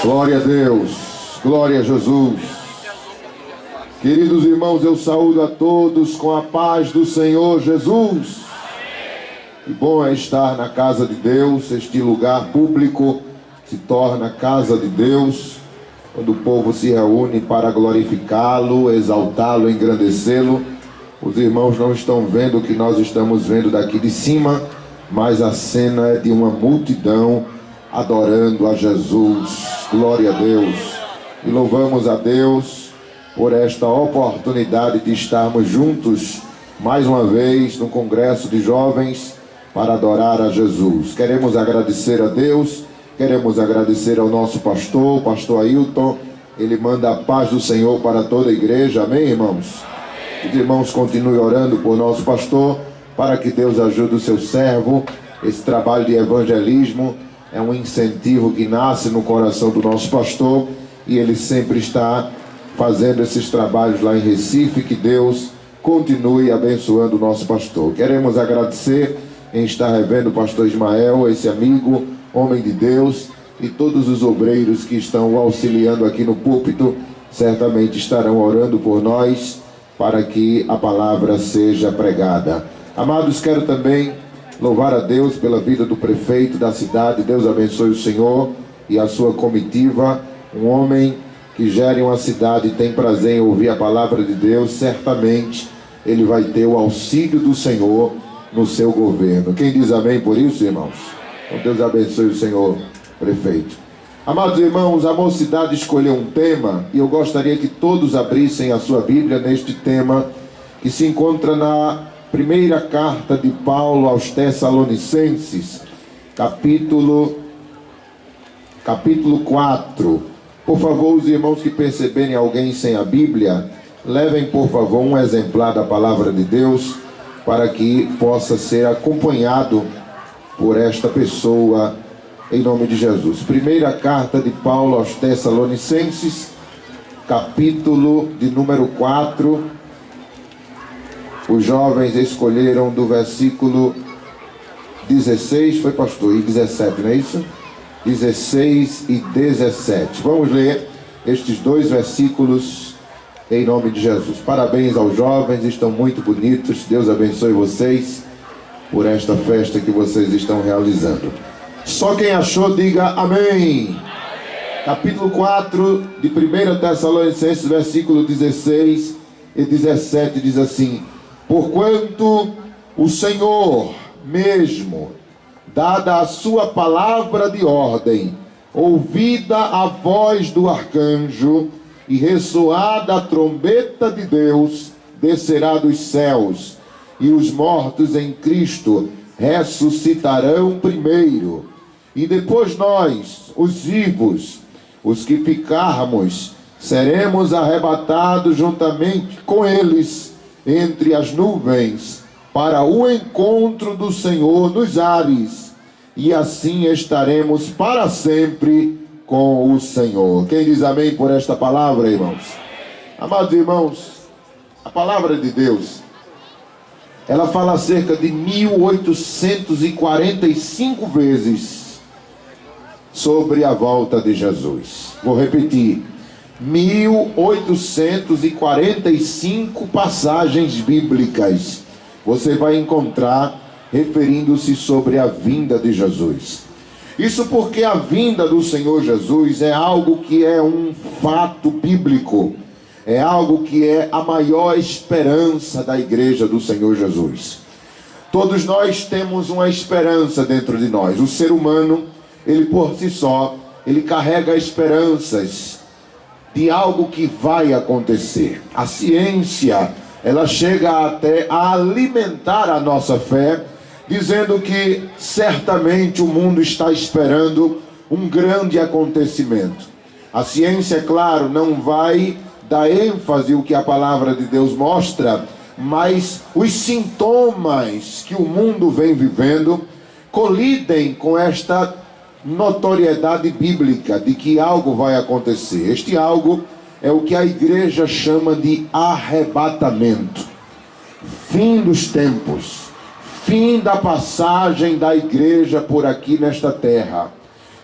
Glória a Deus, glória a Jesus. Queridos irmãos, eu saúdo a todos com a paz do Senhor Jesus. Que bom é estar na casa de Deus. Este lugar público se torna casa de Deus quando o povo se reúne para glorificá-lo, exaltá-lo, engrandecê-lo. Os irmãos não estão vendo o que nós estamos vendo daqui de cima, mas a cena é de uma multidão adorando a Jesus. Glória a Deus. E louvamos a Deus por esta oportunidade de estarmos juntos mais uma vez no Congresso de Jovens para adorar a Jesus. Queremos agradecer a Deus, queremos agradecer ao nosso pastor, o pastor Ailton. Ele manda a paz do Senhor para toda a igreja. Amém, irmãos? Os irmãos continuem orando por nosso pastor, para que Deus ajude o seu servo. Esse trabalho de evangelismo é um incentivo que nasce no coração do nosso pastor, e ele sempre está fazendo esses trabalhos lá em Recife. Que Deus continue abençoando o nosso pastor. Queremos agradecer em estar revendo o pastor Ismael, esse amigo, homem de Deus, e todos os obreiros que estão auxiliando aqui no púlpito, certamente estarão orando por nós, para que a palavra seja pregada. Amados, quero também louvar a Deus pela vida do prefeito da cidade. Deus abençoe o Senhor e a sua comitiva. Um homem que gere uma cidade e tem prazer em ouvir a palavra de Deus, certamente ele vai ter o auxílio do Senhor no seu governo. Quem diz amém por isso, irmãos? Então Deus abençoe o Senhor prefeito. Amados irmãos, a mocidade escolheu um tema, e eu gostaria que todos abrissem a sua Bíblia neste tema, que se encontra na primeira carta de Paulo aos Tessalonicenses, capítulo 4. Por favor, os irmãos que perceberem alguém sem a Bíblia, levem por favor um exemplar da palavra de Deus, para que possa ser acompanhado por esta pessoa, em nome de Jesus. Primeira carta de Paulo aos Tessalonicenses, capítulo de número 4. Os jovens escolheram do versículo 16, foi pastor, e 17, não é isso? 16 e 17. Vamos ler estes dois versículos em nome de Jesus. Parabéns aos jovens, estão muito bonitos. Deus abençoe vocês por esta festa que vocês estão realizando. Só quem achou, diga amém. Amém. Capítulo 4 de 1 Tessalonicenses, versículo 16 e 17 diz assim: porquanto o Senhor mesmo, dada a sua palavra de ordem, ouvida a voz do arcanjo e ressoada a trombeta de Deus, descerá dos céus, e os mortos em Cristo ressuscitarão primeiro. E depois nós, os vivos, os que ficarmos, seremos arrebatados juntamente com eles entre as nuvens, para o encontro do Senhor nos ares, e assim estaremos para sempre com o Senhor. Quem diz amém por esta palavra, irmãos? Amados irmãos, a palavra de Deus, ela fala acerca de 1845 vezes sobre a volta de Jesus. Vou repetir: 1845 passagens bíblicas você vai encontrar referindo-se sobre a vinda de Jesus. Isso porque a vinda do Senhor Jesus é algo que é um fato bíblico, é algo que é a maior esperança da igreja do Senhor Jesus. Todos nós temos uma esperança dentro de nós. O ser humano, ele por si só, ele carrega esperanças de algo que vai acontecer. A ciência, ela chega até a alimentar a nossa fé, dizendo que certamente o mundo está esperando um grande acontecimento. A ciência, claro, não vai dar ênfase ao que a palavra de Deus mostra, mas os sintomas que o mundo vem vivendo colidem com esta notoriedade bíblica de que algo vai acontecer. Este algo é o que a igreja chama de arrebatamento. Fim dos tempos, fim da passagem da igreja por aqui nesta terra.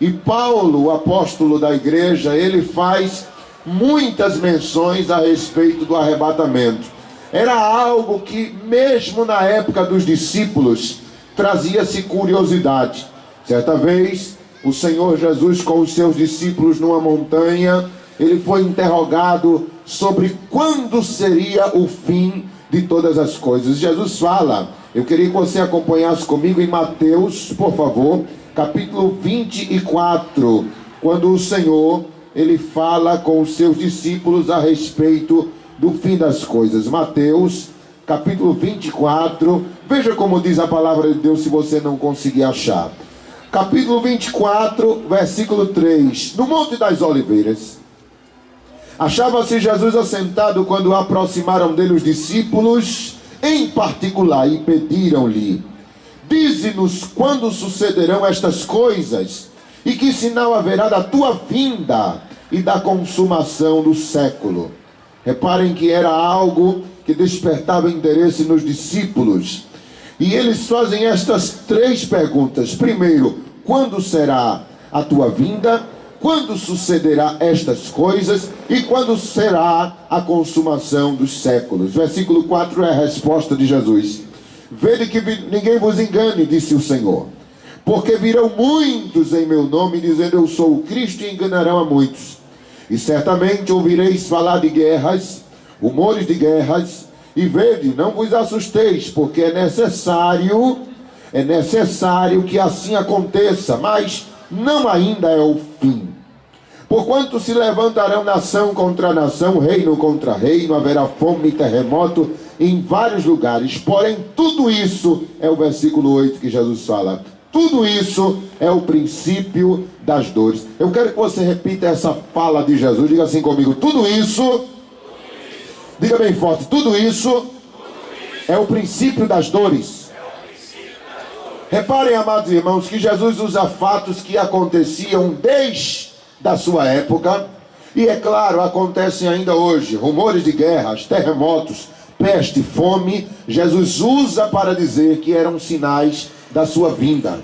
E Paulo, o apóstolo da igreja, ele faz muitas menções a respeito do arrebatamento. Era algo que, mesmo na época dos discípulos, trazia-se curiosidade. Certa vez, o Senhor Jesus com os seus discípulos numa montanha, ele foi interrogado sobre quando seria o fim de todas as coisas. Jesus fala, eu queria que você acompanhasse comigo em Mateus, por favor, capítulo 24, quando o Senhor, ele fala com os seus discípulos a respeito do fim das coisas. Mateus, capítulo 24, veja como diz a palavra de Deus se você não conseguir achar. Capítulo 24, versículo 3. No Monte das Oliveiras, achava-se Jesus assentado quando aproximaram dele os discípulos, em particular, e pediram-lhe: dize-nos quando sucederão estas coisas, e que sinal haverá da tua vinda e da consumação do século. Reparem que era algo que despertava interesse nos discípulos. E eles fazem estas três perguntas. Primeiro, quando será a tua vinda? Quando sucederá estas coisas? E quando será a consumação dos séculos? Versículo 4 é a resposta de Jesus. Vede que ninguém vos engane, disse o Senhor. Porque virão muitos em meu nome, dizendo eu sou o Cristo, e enganarão a muitos. E certamente ouvireis falar de guerras, rumores de guerras, e vede, não vos assusteis, porque é necessário que assim aconteça, mas não ainda é o fim. Porquanto se levantarão nação contra nação, reino contra reino, haverá fome e terremoto em vários lugares. Porém, tudo isso é o versículo 8 que Jesus fala. Tudo isso é o princípio das dores. Eu quero que você repita essa fala de Jesus. Diga assim comigo: tudo isso, diga bem forte, tudo isso é o princípio das dores. Reparem, amados irmãos, que Jesus usa fatos que aconteciam desde a sua época. E é claro, acontecem ainda hoje. Rumores de guerras, terremotos, peste, fome. Jesus usa para dizer que eram sinais da sua vinda.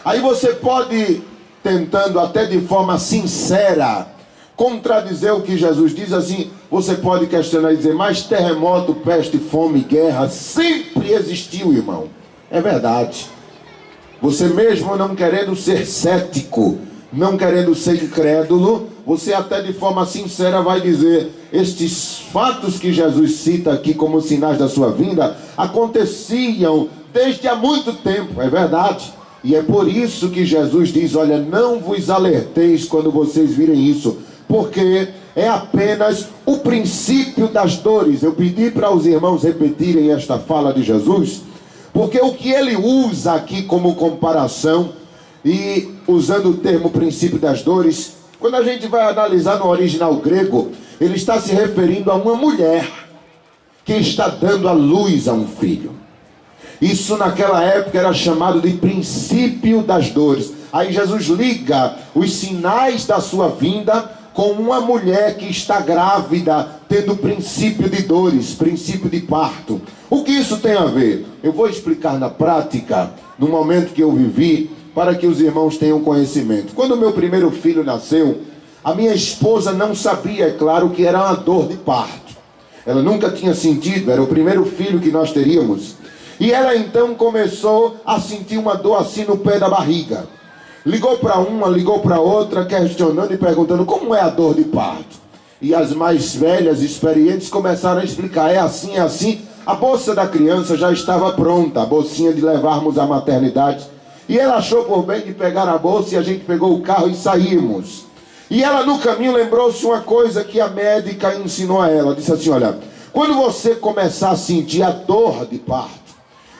Aí você pode, tentando até de forma sincera, contradizer o que Jesus diz assim. Você pode questionar e dizer, mas terremoto, peste, fome, guerra sempre existiu, irmão. É verdade. Você mesmo não querendo ser cético, não querendo ser incrédulo, você até de forma sincera vai dizer, estes fatos que Jesus cita aqui como sinais da sua vinda, aconteciam desde há muito tempo, é verdade. E é por isso que Jesus diz, olha, não vos alerteis quando vocês virem isso, porque é apenas o princípio das dores. Eu pedi para os irmãos repetirem esta fala de Jesus, porque o que ele usa aqui como comparação, e usando o termo princípio das dores, quando a gente vai analisar no original grego, ele está se referindo a uma mulher que está dando à luz a um filho. Isso naquela época era chamado de princípio das dores. Aí Jesus liga os sinais da sua vinda com uma mulher que está grávida, tendo princípio de dores, princípio de parto. O que isso tem a ver? Eu vou explicar na prática, no momento que eu vivi, para que os irmãos tenham conhecimento. Quando o meu primeiro filho nasceu, a minha esposa não sabia, é claro, que era uma dor de parto. Ela nunca tinha sentido, era o primeiro filho que nós teríamos. E ela então começou a sentir uma dor assim no pé da barriga. Ligou para uma, ligou para outra, questionando e perguntando como é a dor de parto. E as mais velhas, experientes, começaram a explicar, é assim, é assim. A bolsa da criança já estava pronta, a bolsinha de levarmos à maternidade. E ela achou por bem de pegar a bolsa e a gente pegou o carro e saímos. E ela no caminho lembrou-se uma coisa que a médica ensinou a ela. Disse assim, olha, quando você começar a sentir a dor de parto,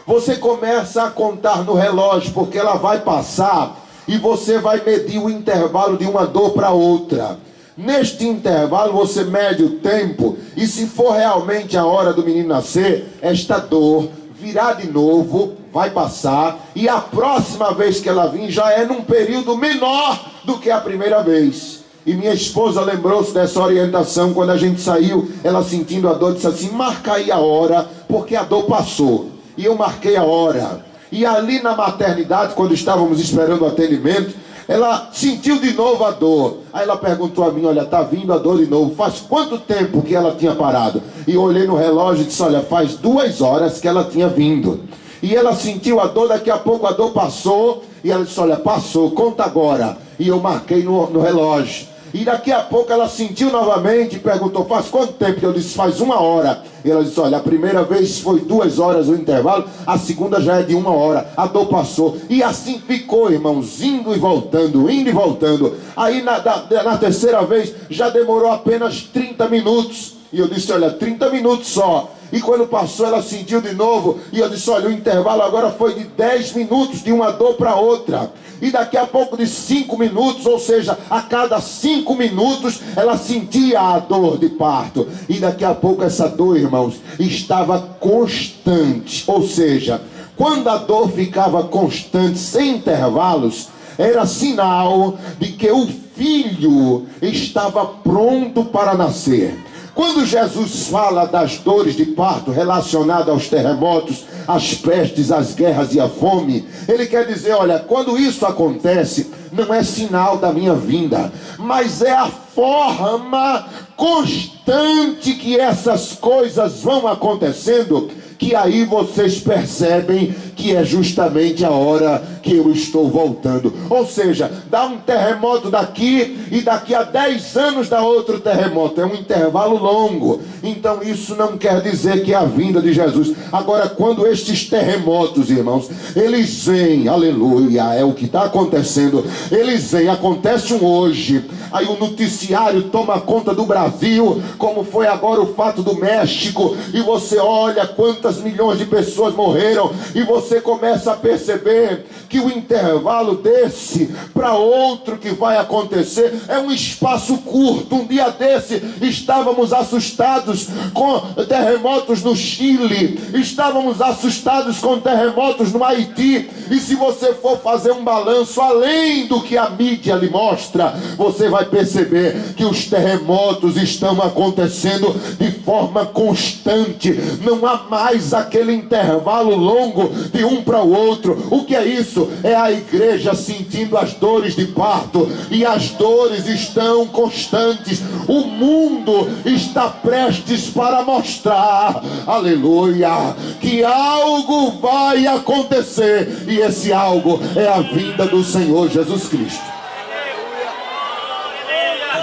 você começa a contar no relógio, porque ela vai passar e você vai medir o intervalo de uma dor para outra. Neste intervalo você mede o tempo e se for realmente a hora do menino nascer, esta dor virá de novo, vai passar, e a próxima vez que ela vir já é num período menor do que a primeira vez. E minha esposa lembrou-se dessa orientação quando a gente saiu, ela sentindo a dor, disse assim, marca aí a hora, porque a dor passou. E eu marquei a hora. E ali na maternidade, quando estávamos esperando o atendimento, ela sentiu de novo a dor. Aí ela perguntou a mim, olha, tá vindo a dor de novo, faz quanto tempo que ela tinha parado? E eu olhei no relógio e disse, olha, faz 2 horas que ela tinha vindo. E ela sentiu a dor, daqui a pouco a dor passou, e ela disse, olha, passou, conta agora. E eu marquei no relógio. E daqui a pouco ela sentiu novamente e perguntou, faz quanto tempo? Eu disse, faz 1 hora. E ela disse, olha, a primeira vez foi 2 horas o intervalo, a segunda já é de 1 hora, a dor passou. E assim ficou, irmãos, indo e voltando, indo e voltando. Aí na terceira vez já demorou apenas 30 minutos. E eu disse, olha, 30 minutos só. E quando passou ela sentiu de novo. E eu disse, olha, o intervalo agora foi de 10 minutos de uma dor para outra. E daqui a pouco de 5 minutos, ou seja, a cada 5 minutos ela sentia a dor de parto. E daqui a pouco essa dor, irmãos, estava constante. Ou seja, quando a dor ficava constante, sem intervalos, era sinal de que o filho estava pronto para nascer. Quando Jesus fala das dores de parto relacionadas aos terremotos, às pestes, às guerras e à fome, ele quer dizer, olha, quando isso acontece, não é sinal da minha vinda, mas é a forma constante que essas coisas vão acontecendo, que aí vocês percebem que é justamente a hora que eu estou voltando. Ou seja, dá um terremoto daqui e daqui a 10 anos dá outro terremoto. É um intervalo longo. Então isso não quer dizer que é a vinda de Jesus. Agora, quando estes terremotos, irmãos, eles vêm, aleluia, é o que está acontecendo. Eles vêm, acontece um hoje. Aí o noticiário toma conta do Brasil, como foi agora o fato do México. E você olha quantas milhões de pessoas morreram. E você começa a perceber que o intervalo desse para outro que vai acontecer é um espaço curto. Um dia desse estávamos assustados com terremotos no Chile, estávamos assustados com terremotos no Haiti. E se você for fazer um balanço além do que a mídia lhe mostra, você vai perceber que os terremotos estão acontecendo de forma constante. Não há mais aquele intervalo longo de um para o outro. O que é isso? É a igreja sentindo as dores de parto, e as dores estão constantes. O mundo está prestes para mostrar, aleluia, que algo vai acontecer, e esse algo é a vinda do Senhor Jesus Cristo.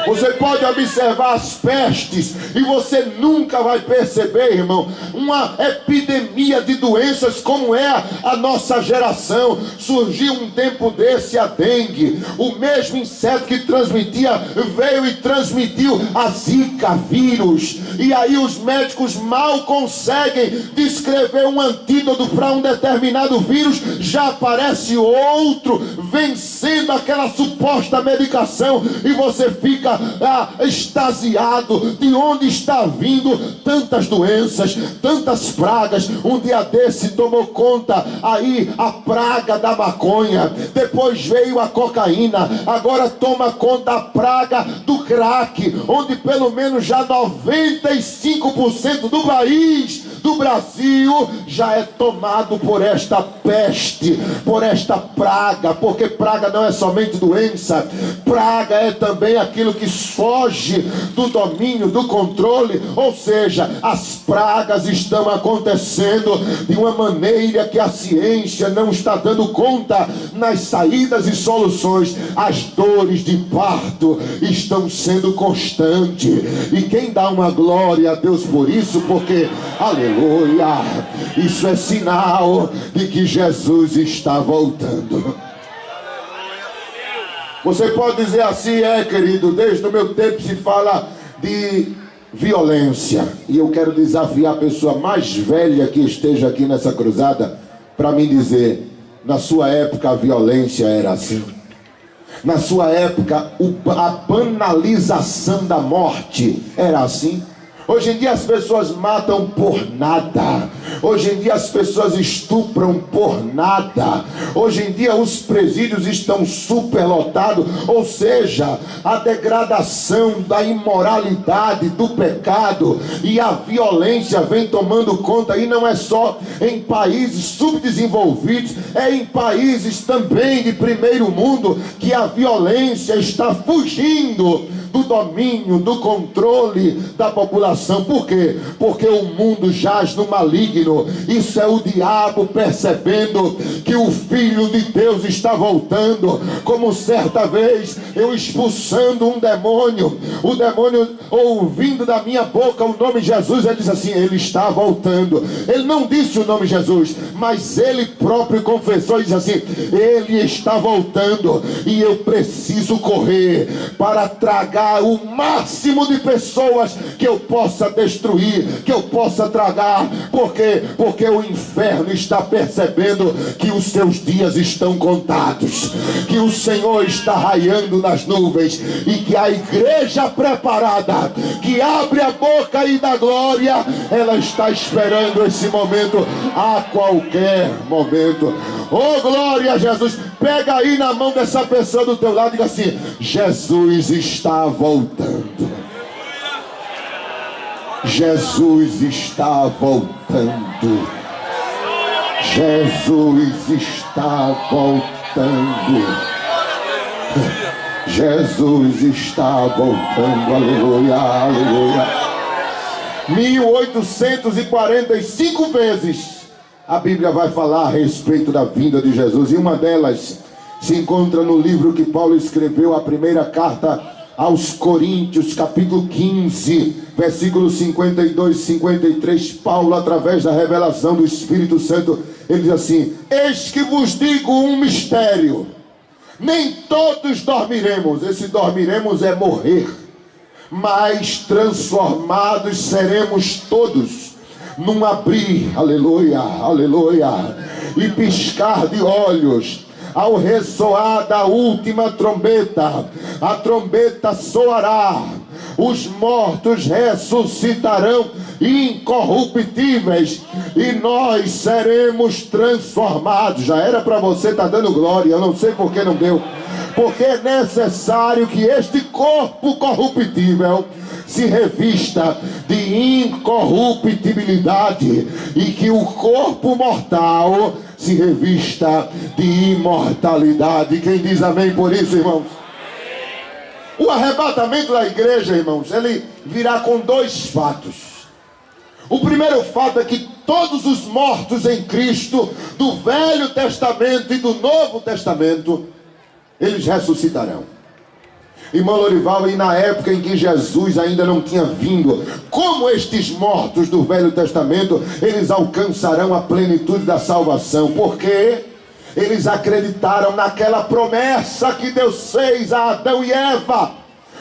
Você pode observar as pestes e você nunca vai perceber, irmão, uma epidemia de doenças como é a nossa geração. Surgiu um tempo desse a dengue. O mesmo inseto que transmitia veio e transmitiu a Zika vírus. E aí os médicos mal conseguem descrever um antídoto para um determinado vírus. Já aparece outro vencendo aquela suposta medicação e você fica extasiado. De onde está vindo tantas doenças, tantas pragas? Um dia desse tomou conta aí a praga da maconha, depois veio a cocaína, agora toma conta a praga do crack, onde pelo menos já 95% do país, do Brasil, já é tomado por esta peste, por esta praga. Porque praga não é somente doença, praga é também aquilo que foge do domínio, do controle. Ou seja, as pragas estão acontecendo de uma maneira que a ciência não está dando conta nas saídas e soluções. As dores de parto estão sendo constantes, e quem dá uma glória a Deus por isso? Porque, aleluia, isso é sinal de que Jesus está voltando. Você pode dizer assim, querido, desde o meu tempo se fala de violência. E eu quero desafiar a pessoa mais velha que esteja aqui nessa cruzada para me dizer, na sua época a violência era assim. Na sua época a banalização da morte era assim. Hoje em dia as pessoas matam por nada. Hoje em dia as pessoas estupram por nada. Hoje em dia os presídios estão superlotados. Ou seja, a degradação da imoralidade, do pecado e a violência vem tomando conta. E não é só em países subdesenvolvidos, é em países também de primeiro mundo que a violência está fugindo do domínio, do controle da população. Por quê? Porque o mundo jaz no maligno. Isso é o diabo percebendo que o Filho de Deus está voltando. Como certa vez eu expulsando um demônio, o demônio ouvindo da minha boca o nome Jesus, ele diz assim: ele está voltando. Ele não disse o nome Jesus, mas ele próprio confessou e disse assim: ele está voltando e eu preciso correr para tragar o máximo de pessoas que eu possa destruir, que eu possa tragar. Por quê? Porque o inferno está percebendo que os seus dias estão contados, que o Senhor está raiando nas nuvens e que a igreja preparada, que abre a boca e dá glória, ela está esperando esse momento a qualquer momento. Oh, glória a Jesus. Pega aí na mão dessa pessoa do teu lado e diga assim: Jesus está voltando. Jesus está voltando. Jesus está voltando. Jesus está voltando. Aleluia, aleluia. 1845 vezes a Bíblia vai falar a respeito da vinda de Jesus, e uma delas se encontra no livro que Paulo escreveu, a primeira carta aos Coríntios, capítulo 15, versículos 52 e 53. Paulo, através da revelação do Espírito Santo, ele diz assim: eis que vos digo um mistério, nem todos dormiremos. Esse dormiremos é morrer, mas transformados seremos todos num abrir, aleluia, aleluia, e piscar de olhos, ao ressoar da última trombeta. A trombeta soará, os mortos ressuscitarão incorruptíveis, e nós seremos transformados. Já era para você estar dando glória, eu não sei por que não deu. Porque é necessário que este corpo corruptível se revista de incorruptibilidade, e que o corpo mortal se revista de imortalidade. Quem diz amém por isso, irmãos? O arrebatamento da igreja, irmãos, ele virá com dois fatos. O primeiro fato é que todos os mortos em Cristo, do Velho Testamento e do Novo Testamento, eles ressuscitarão. Irmão Lorival, e na época em que Jesus ainda não tinha vindo, como estes mortos do Velho Testamento, eles alcançarão a plenitude da salvação? Porque eles acreditaram naquela promessa que Deus fez a Adão e Eva,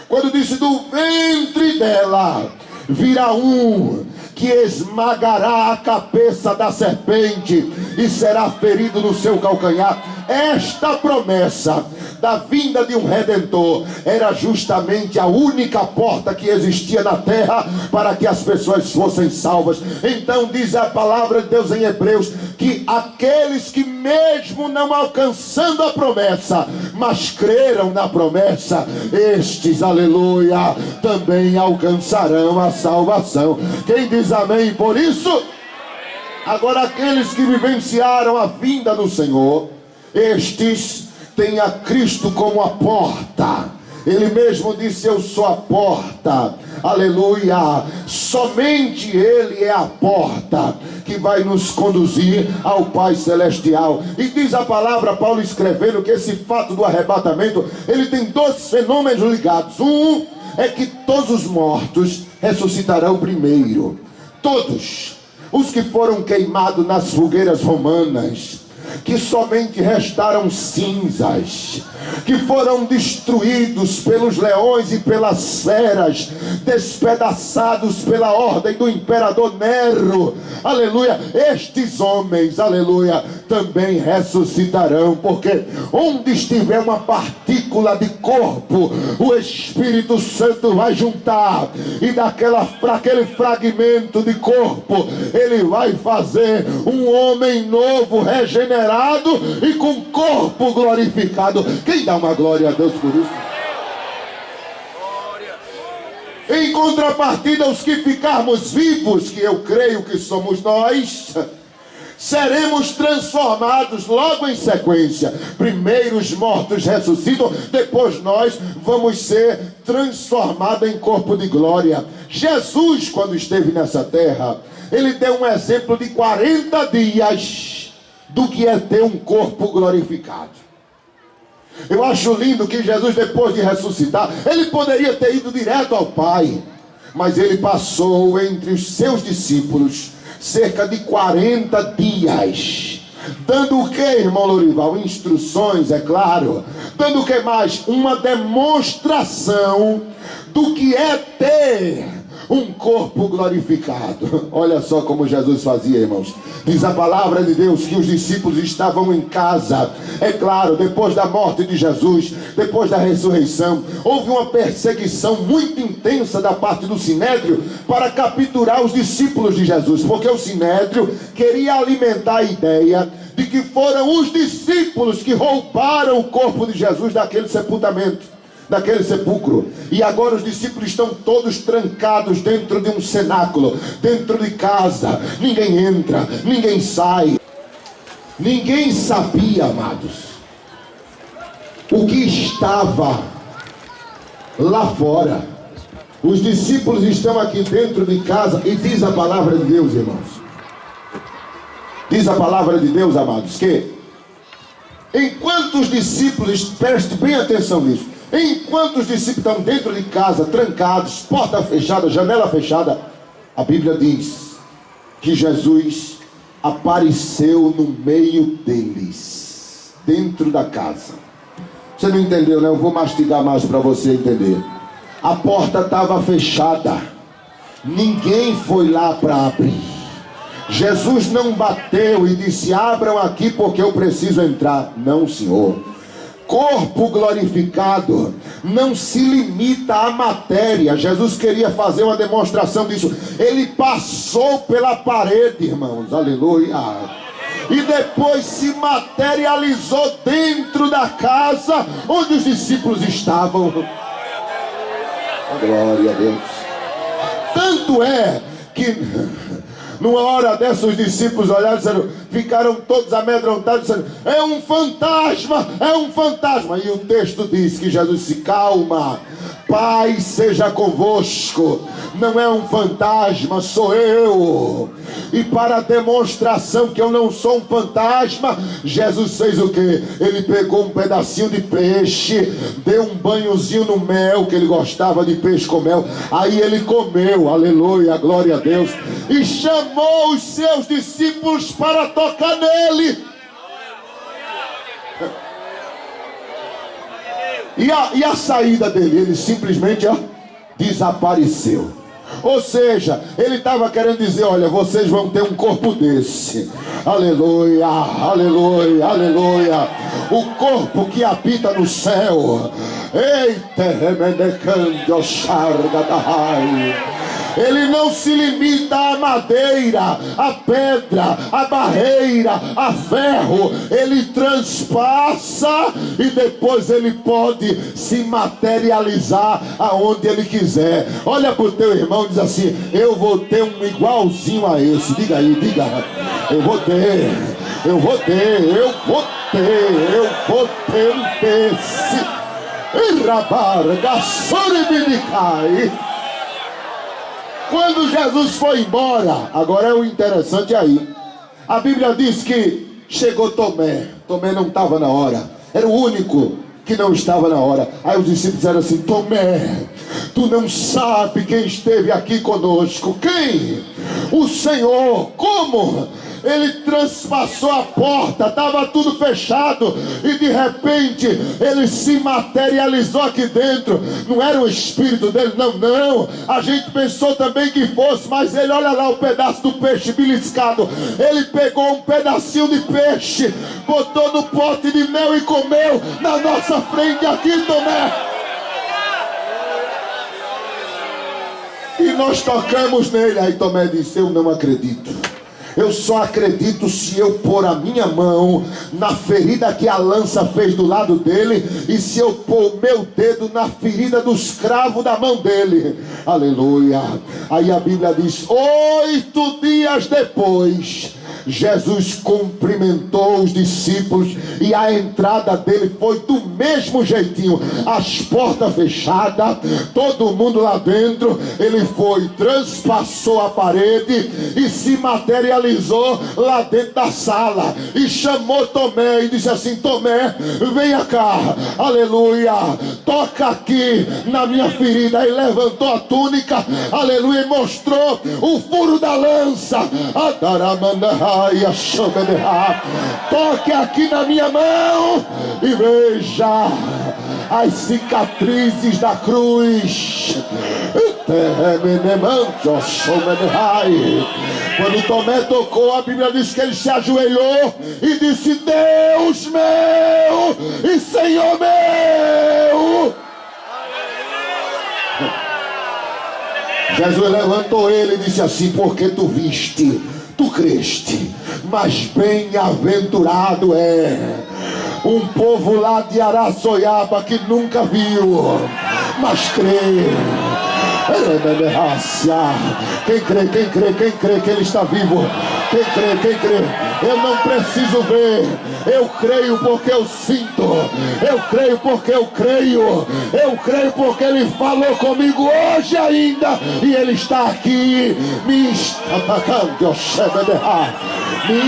quando disse: do ventre dela virá um que esmagará a cabeça da serpente e será ferido no seu calcanhar. Esta promessa da vinda de um Redentor era justamente a única porta que existia na terra para que as pessoas fossem salvas. Então diz a palavra de Deus em Hebreus que aqueles que, mesmo não alcançando a promessa, mas creram na promessa, estes, aleluia, também alcançarão a salvação. Quem diz amém por isso? Agora, aqueles que vivenciaram a vinda do Senhor, estes têm a Cristo como a porta. Ele mesmo disse: eu sou a porta, aleluia. Somente Ele é a porta que vai nos conduzir ao Pai Celestial. E diz a palavra, Paulo escrevendo, que esse fato do arrebatamento, ele tem dois fenômenos ligados. Um é que todos os mortos ressuscitarão primeiro. Todos os que foram queimados nas fogueiras romanas, que somente restaram cinzas, que foram destruídos pelos leões e pelas feras, despedaçados pela ordem do imperador Nero, aleluia, estes homens, aleluia, também ressuscitarão, porque onde estiver uma partícula partícula de corpo, o Espírito Santo vai juntar, e daquele fragmento de corpo, ele vai fazer um homem novo, regenerado e com corpo glorificado. Quem dá uma glória a Deus por isso? Em contrapartida, os que ficarmos vivos, que eu creio que somos nós, seremos transformados logo em sequência. Primeiro os mortos ressuscitam, depois nós vamos ser transformados em corpo de glória. Jesus, quando esteve nessa terra, ele deu um exemplo de 40 dias do que é ter um corpo glorificado. Eu acho lindo que Jesus, depois de ressuscitar, ele poderia ter ido direto ao Pai, mas ele passou entre os seus discípulos cerca de 40 dias, dando o que, irmão Lorival? Instruções, é claro. Dando o que mais? Uma demonstração do que é ter um corpo glorificado. Olha só como Jesus fazia, irmãos. Diz a palavra de Deus que os discípulos estavam em casa. É claro, depois da morte de Jesus, depois da ressurreição, houve uma perseguição muito intensa da parte do Sinédrio para capturar os discípulos de Jesus, porque o Sinédrio queria alimentar a ideia de que foram os discípulos que roubaram o corpo de Jesus daquele sepultamento, daquele sepulcro. E agora os discípulos estão todos trancados dentro de um cenáculo, dentro de casa. Ninguém entra, ninguém sai. Ninguém sabia, amados, o que estava lá fora. Os discípulos estão aqui dentro de casa, e diz a palavra de Deus, irmãos, diz a palavra de Deus, amados, que enquanto os discípulos, preste bem atenção nisso, enquanto os discípulos estão dentro de casa, trancados, porta fechada, janela fechada, a Bíblia diz que Jesus apareceu no meio deles, dentro da casa. Você não entendeu, né? Eu vou mastigar mais para você entender. A porta estava fechada, ninguém foi lá para abrir. Jesus não bateu e disse: abram aqui porque eu preciso entrar. Não, Senhor. Corpo glorificado não se limita à matéria. Jesus queria fazer uma demonstração disso. Ele passou pela parede, irmãos, aleluia, e depois se materializou dentro da casa onde os discípulos estavam. Glória a Deus. Tanto é que numa hora dessa os discípulos olharam e disseram, ficaram todos amedrontados, dizendo: é um fantasma, é um fantasma. E o texto diz que Jesus disse: calma, Pai seja convosco, não é um fantasma, sou eu. E para a demonstração que eu não sou um fantasma, Jesus fez o que? Ele pegou um pedacinho de peixe, deu um banhozinho no mel, que ele gostava de peixe com mel, aí ele comeu, aleluia, glória a Deus, e chamou os seus discípulos para tocar nele. E a saída dele, ele simplesmente desapareceu. Ou seja, ele estava querendo dizer: olha, vocês vão ter um corpo desse. Aleluia, aleluia, aleluia. O corpo que habita no céu. Eita, remenecando, charga da raia. Ele não se limita à madeira, à pedra, à barreira, a ferro. Ele transpassa e depois ele pode se materializar aonde ele quiser. Olha para o teu irmão e diz assim: eu vou ter um igualzinho a esse. Diga aí, diga: eu vou ter, eu vou ter, eu vou ter, eu vou ter um desse. Irabarga, soribidicai. Quando Jesus foi embora, agora é o interessante aí, a Bíblia diz que chegou Tomé. Tomé não estava na hora, era o único que não estava na hora. Aí os discípulos disseram assim: Tomé, tu não sabe quem esteve aqui conosco. Quem? O Senhor, como? Ele transpassou a porta, estava tudo fechado, e de repente ele se materializou aqui dentro. Não era o espírito dele, não. A gente pensou também que fosse, mas ele, olha lá o pedaço do peixe beliscado. Ele pegou um pedacinho de peixe, botou no pote de mel e comeu na nossa frente aqui, Tomé. E nós tocamos nele. Aí Tomé disse: eu não acredito. Eu só acredito se eu pôr a minha mão na ferida que a lança fez do lado dele, e se eu pôr o meu dedo na ferida dos cravos da mão dele. Aleluia. Aí a Bíblia diz: 8 dias depois, Jesus cumprimentou os discípulos, e a entrada dele foi do mesmo jeitinho, as portas fechadas, todo mundo lá dentro. Ele foi, transpassou a parede e se materializou lá dentro da sala, e chamou Tomé e disse assim: Tomé, venha cá, aleluia, toca aqui na minha ferida. E levantou a túnica, aleluia, e mostrou o furo da lança. Toque aqui na minha mão e veja as cicatrizes da cruz. Quando Tomé tocou, a Bíblia diz que ele se ajoelhou e disse: Deus meu e Senhor meu. Jesus levantou ele e disse assim: porque tu viste, tu creste, mas bem-aventurado é um povo lá de Araçoiaba que nunca viu, mas crê. Quem crê que ele está vivo? Quem crê? Eu não preciso ver, eu creio porque eu sinto, eu creio porque eu creio porque ele falou comigo hoje ainda, e ele está aqui me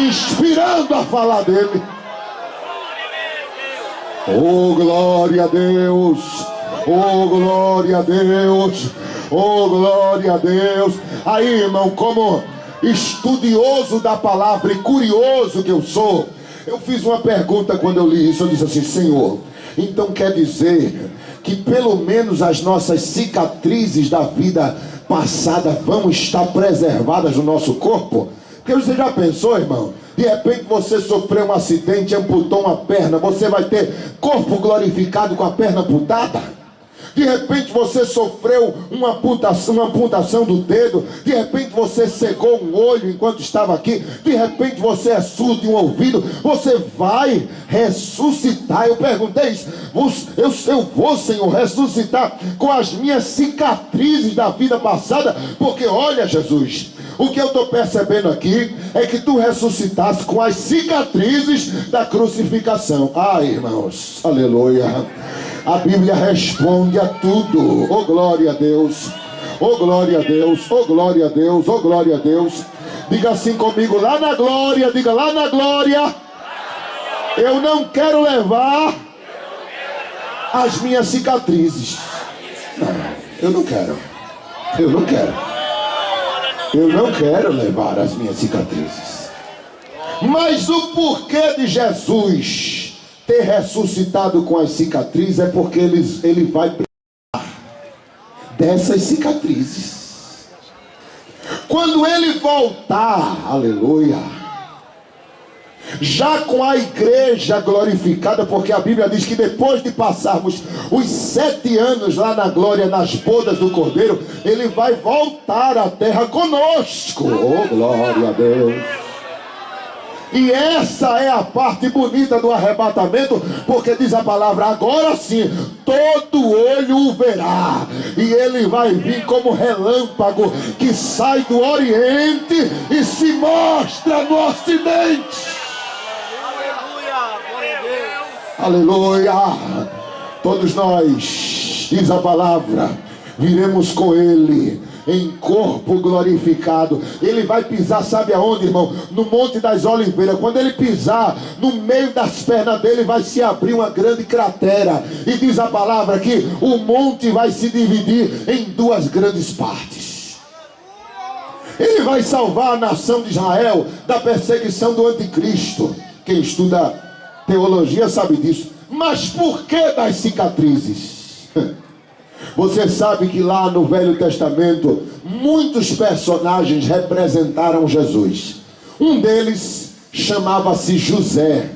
inspirando a falar dele. Oh, glória a Deus! Oh, glória a Deus! Oh, glória a Deus! Aí, irmão, como estudioso da palavra e curioso que eu sou, eu fiz uma pergunta quando eu li isso. Eu disse assim: Senhor, então quer dizer que pelo menos as nossas cicatrizes da vida passada vão estar preservadas no nosso corpo? Porque você já pensou, irmão? De repente você sofreu um acidente, amputou uma perna, você vai ter corpo glorificado com a perna amputada? De repente você sofreu uma amputação do dedo. De repente você cegou um olho enquanto estava aqui. De repente você é surdo em um ouvido. Você vai ressuscitar. Eu perguntei isso: eu vou, Senhor, ressuscitar com as minhas cicatrizes da vida passada? Porque olha, Jesus, o que eu estou percebendo aqui é que tu ressuscitaste com as cicatrizes da crucificação. Ai, irmãos, aleluia. A Bíblia responde a tudo. Oh, glória a Deus. Oh, glória a Deus. Oh, glória a Deus. Oh, glória a Deus. Diga assim comigo: lá na glória. Diga: lá na glória. Eu não quero levar as minhas cicatrizes. Não, eu não quero. Eu não quero. Eu não quero levar as minhas cicatrizes. Mas o porquê de Jesus ter ressuscitado com as cicatrizes é porque ele vai precisar dessas cicatrizes. Quando ele voltar, aleluia, já com a igreja glorificada, porque a Bíblia diz que depois de passarmos os 7 anos lá na glória, nas bodas do Cordeiro, ele vai voltar à terra conosco. Oh, glória a Deus. E essa é a parte bonita do arrebatamento, porque diz a palavra: agora sim, todo olho o verá, e ele vai vir como relâmpago que sai do oriente e se mostra no ocidente. Aleluia! Todos nós, diz a palavra, viremos com ele em corpo glorificado. Ele vai pisar, sabe aonde, irmão? No Monte das Oliveiras. Quando ele pisar, no meio das pernas dele vai se abrir uma grande cratera, e diz a palavra que o monte vai se dividir em 2 grandes partes. Ele vai salvar a nação de Israel da perseguição do anticristo. Quem estuda teologia sabe disso. Mas por que das cicatrizes? Você sabe que lá no Velho Testamento muitos personagens representaram Jesus. Um deles chamava-se José.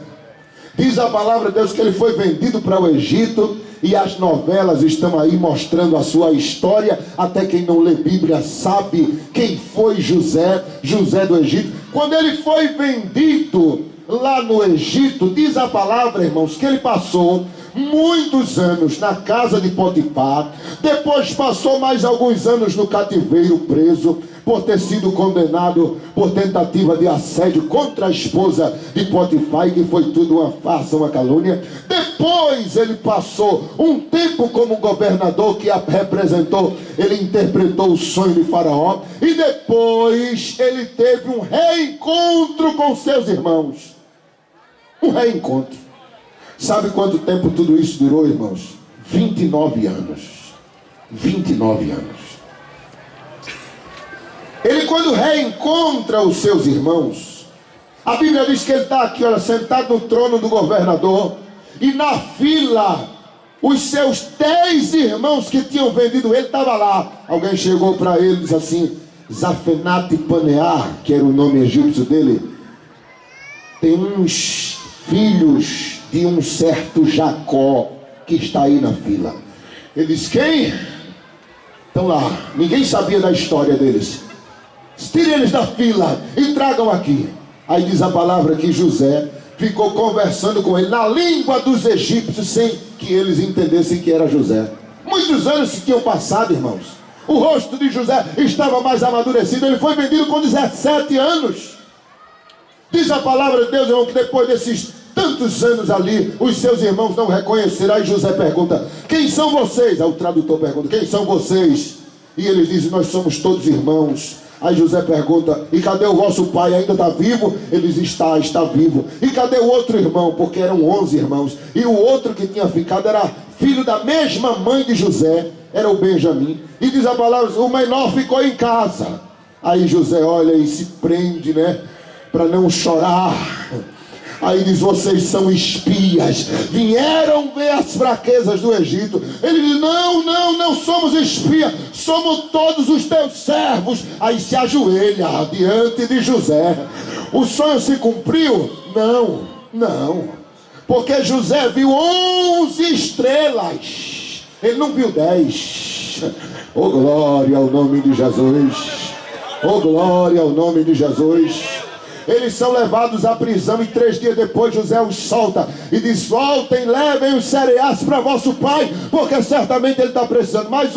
Diz a palavra de Deus que ele foi vendido para o Egito, e as novelas estão aí mostrando a sua história. Até quem não lê Bíblia sabe quem foi José, José do Egito. Quando ele foi vendido lá no Egito, diz a palavra, irmãos, que ele passou muitos anos na casa de Potifar. Depois passou mais alguns anos no cativeiro, preso por ter sido condenado por tentativa de assédio contra a esposa de Potifar, e que foi tudo uma farsa, uma calúnia. Depois ele passou um tempo como governador, que representou, ele interpretou o sonho de Faraó, e depois ele teve um reencontro com seus irmãos. Um reencontro. Sabe quanto tempo tudo isso durou, irmãos? 29 anos. 29 anos. Ele, quando reencontra os seus irmãos, a Bíblia diz que ele está aqui, olha, sentado no trono do governador, e na fila, os seus 10 irmãos que tinham vendido ele estavam lá. Alguém chegou para ele e disse assim: Zafenate Panear, que era o nome egípcio dele, tem uns filhos de um certo Jacó que está aí na fila. Ele disse: quem? Estão lá. Ninguém sabia da história deles. Tirem eles da fila e tragam aqui. Aí diz a palavra que José ficou conversando com ele na língua dos egípcios, sem que eles entendessem que era José. Muitos anos se tinham passado, irmãos. O rosto de José estava mais amadurecido. Ele foi vendido com 17 anos. Diz a palavra de Deus, irmão, que depois desses tantos anos ali, os seus irmãos não reconheceram. Aí José pergunta: quem são vocês? Aí o tradutor pergunta: quem são vocês? E eles dizem: nós somos todos irmãos. Aí José pergunta: e cadê o vosso pai? Ainda está vivo? Ele diz: está vivo. E cadê o outro irmão? Porque eram 11 irmãos. E o outro que tinha ficado era filho da mesma mãe de José, era o Benjamim. E diz a palavra: o menor ficou em casa. Aí José olha e se prende, né, para não chorar. Aí diz: vocês são espias, vieram ver as fraquezas do Egito. Ele diz: não somos espias, somos todos os teus servos. Aí se ajoelha diante de José. O sonho se cumpriu? Não, porque José viu 11 estrelas, ele não viu 10. Oh, glória ao nome de Jesus. Oh, glória ao nome de Jesus. Eles são levados à prisão, e 3 dias depois José os solta e diz: voltem, levem os cereais para vosso pai, porque certamente ele está precisando. Mas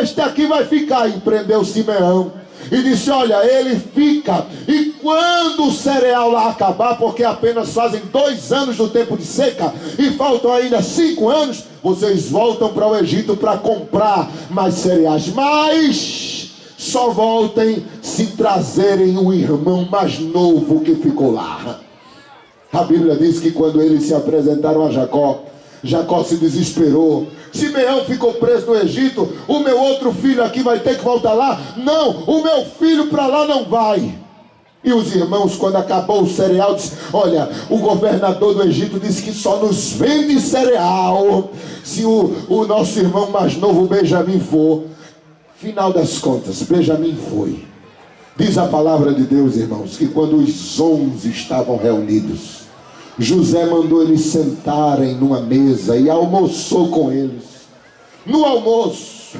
este aqui vai ficar. E prendeu Simeão e disse: olha, ele fica, e quando o cereal lá acabar, porque apenas fazem 2 anos do tempo de seca e faltam ainda 5 anos, vocês voltam para o Egito para comprar mais cereais. Mas só voltem se trazerem o irmão mais novo que ficou lá. A Bíblia diz que quando eles se apresentaram a Jacó, Jacó se desesperou. Simeão ficou preso no Egito, o meu outro filho aqui vai ter que voltar lá? Não, o meu filho para lá não vai. E os irmãos, quando acabou o cereal, disse: olha, o governador do Egito disse que só nos vende cereal se o nosso irmão mais novo, Benjamim, for. Final das contas, Benjamim foi. Diz a palavra de Deus, irmãos, que quando os 11 estavam reunidos, José mandou eles sentarem numa mesa e almoçou com eles. No almoço,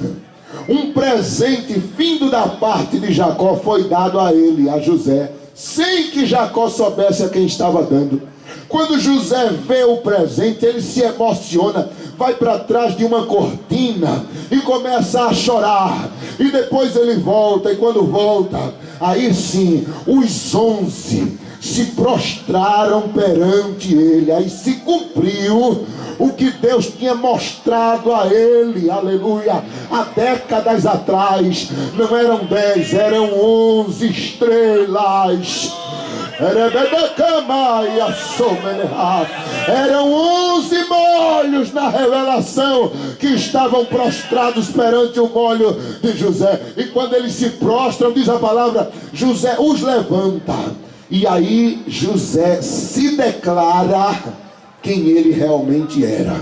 um presente vindo da parte de Jacó foi dado a ele, a José, sem que Jacó soubesse a quem estava dando. Quando José vê o presente, ele se emociona, vai para trás de uma cortina e começa a chorar. E depois ele volta, e quando volta, aí sim, os 11 se prostraram perante ele. Aí se cumpriu o que Deus tinha mostrado a ele, aleluia, há décadas atrás. Não eram 10, eram 11 estrelas. Eram 11 molhos na revelação que estavam prostrados perante o molho de José. E quando eles se prostram, diz a palavra, José os levanta. E aí José se declara quem ele realmente era.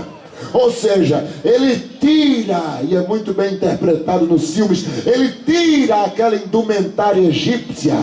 Ou seja, ele tira, e é muito bem interpretado nos filmes, ele tira aquela indumentária egípcia,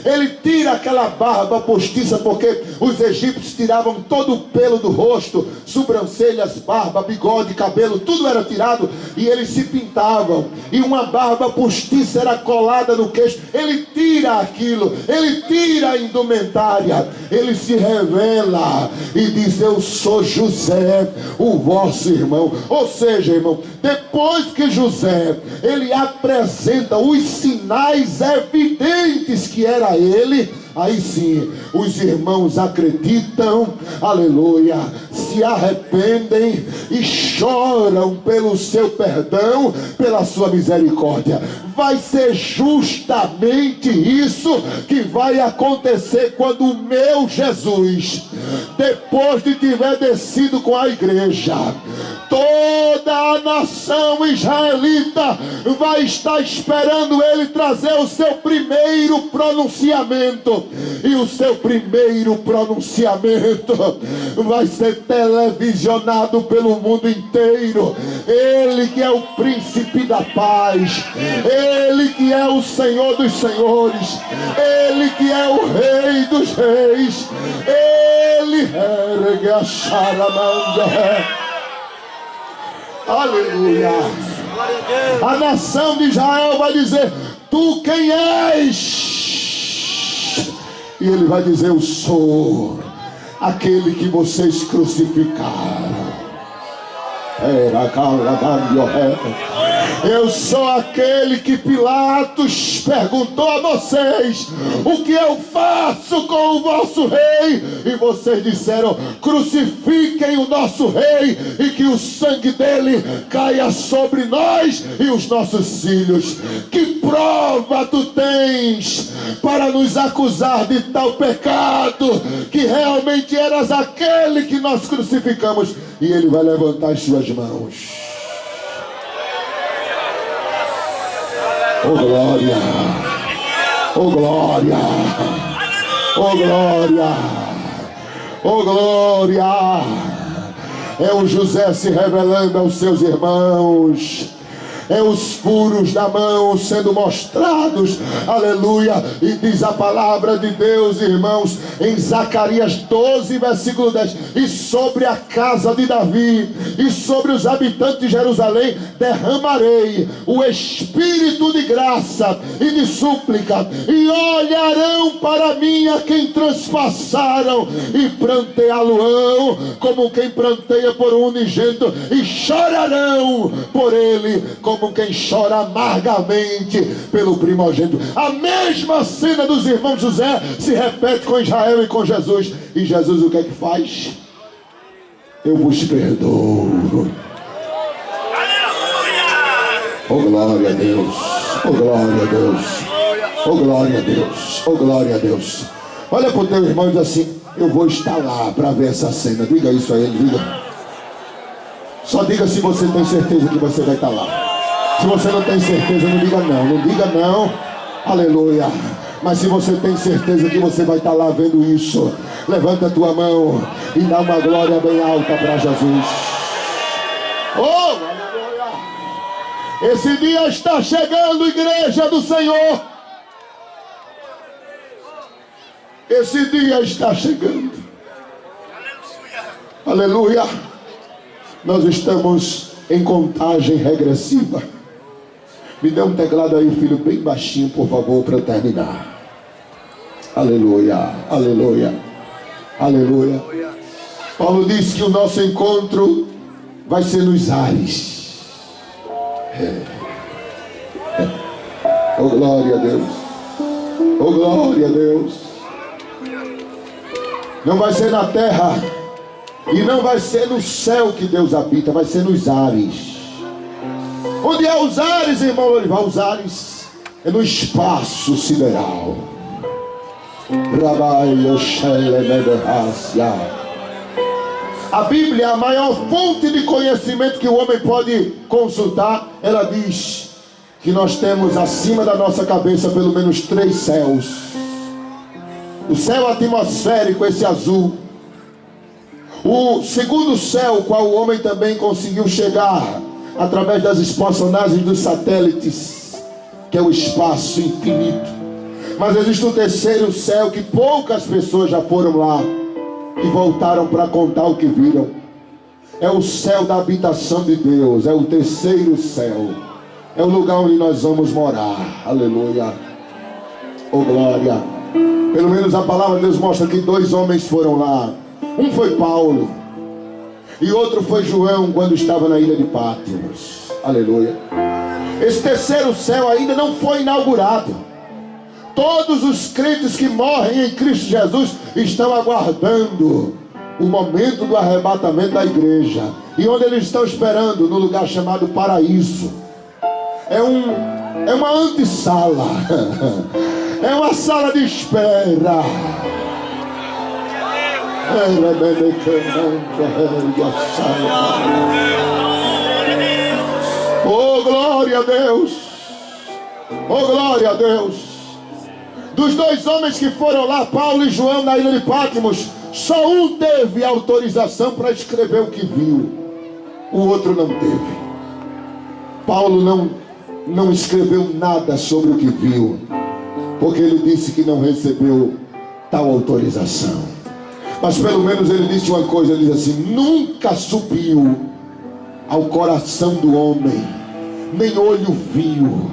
ele tira aquela barba postiça, porque os egípcios tiravam todo o pelo do rosto, sobrancelhas, barba, bigode, cabelo, tudo era tirado, e eles se pintavam, e uma barba postiça era colada no queixo. Ele tira aquilo, ele tira a indumentária, ele se revela e diz: eu sou José, o vosso irmão. Ou seja, irmão, depois que José, ele apresenta os sinais evidentes que era ele, aí sim, os irmãos acreditam, aleluia, se arrependem e choram pelo seu perdão, pela sua misericórdia. Vai ser justamente isso que vai acontecer quando o meu Jesus, depois de tiver descido com a igreja, toda a nação israelita vai estar esperando ele trazer o seu primeiro pronunciamento. E o seu primeiro pronunciamento vai ser televisionado pelo mundo inteiro. Ele que é o príncipe da paz, ele que é o Senhor dos senhores, ele que é o rei dos reis, ele ergue a charamanda. Aleluia. A nação de Israel vai dizer: tu quem és? E ele vai dizer: eu sou aquele que vocês crucificaram. Eu sou aquele que Pilatos perguntou a vocês: o que eu faço com o vosso rei? E vocês disseram: crucifiquem o nosso rei, e que o sangue dele caia sobre nós e os nossos filhos. Que prova tu tens para nos acusar de tal pecado, que realmente eras aquele que nós crucificamos? E ele vai levantar as suas mãos. Oh glória, oh glória, oh glória, oh glória. É o José se revelando aos seus irmãos. É os furos da mão sendo mostrados, aleluia. E diz a palavra de Deus, irmãos, em Zacarias 12, versículo 10: e sobre a casa de Davi e sobre os habitantes de Jerusalém derramarei o espírito de graça e de súplica, e olharão para mim a quem transpassaram, e pranteá-lo-ão como quem pranteia por um unigênito, e chorarão por ele como quem chora amargamente pelo primogênito. A mesma cena dos irmãos José se repete com Israel e com Jesus. E Jesus o que é que faz? Eu vos perdoo. Oh glória a Deus, oh glória a Deus, oh glória a Deus, oh glória a Deus. Olha para o teu irmão e diz assim: eu vou estar lá para ver essa cena. Diga isso a ele, diga. Só diga se você tem certeza que você vai estar lá. Se você não tem certeza, não diga não. Não diga não. Aleluia. Mas se você tem certeza que você vai estar lá vendo isso, levanta a tua mão e dá uma glória bem alta para Jesus. Oh, aleluia. Esse dia está chegando, igreja do Senhor. Esse dia está chegando. Aleluia. Nós estamos em contagem regressiva. Me dê um teclado aí, filho, bem baixinho, por favor, para terminar. Aleluia, aleluia, aleluia. Paulo diz que o nosso encontro vai ser nos ares. Oh glória a Deus, oh glória a Deus. Não vai ser na terra, e não vai ser no céu que Deus habita, vai ser nos ares. Onde é os ares, irmão Lorival? Os ares é no espaço sideral. A Bíblia, a maior fonte de conhecimento que o homem pode consultar, ela diz que nós temos acima da nossa cabeça pelo menos 3 céus. O céu atmosférico, esse azul. O segundo céu, qual o homem também conseguiu chegar através das espaçonagens dos satélites, que é o espaço infinito. Mas existe um terceiro céu que poucas pessoas já foram lá e voltaram para contar o que viram. É o céu da habitação de Deus, é o terceiro céu. É o lugar onde nós vamos morar. Aleluia. Oh glória. Pelo menos a palavra de Deus mostra que 2 homens foram lá. Um foi Paulo e outro foi João, quando estava na ilha de Patmos. Aleluia. Esse terceiro céu ainda não foi inaugurado. Todos os crentes que morrem em Cristo Jesus estão aguardando o momento do arrebatamento da igreja. E onde eles estão esperando? No lugar chamado paraíso. É uma antessala. É uma sala de espera. Oh glória a Deus. Oh glória a Deus. Dos 2 homens que foram lá, Paulo e João, na ilha de Patmos, só um teve autorização para escrever o que viu. O outro não teve. Paulo não escreveu nada sobre o que viu, porque ele disse que não recebeu tal autorização. Mas pelo menos ele disse uma coisa, ele diz assim: nunca subiu ao coração do homem, nem olho viu,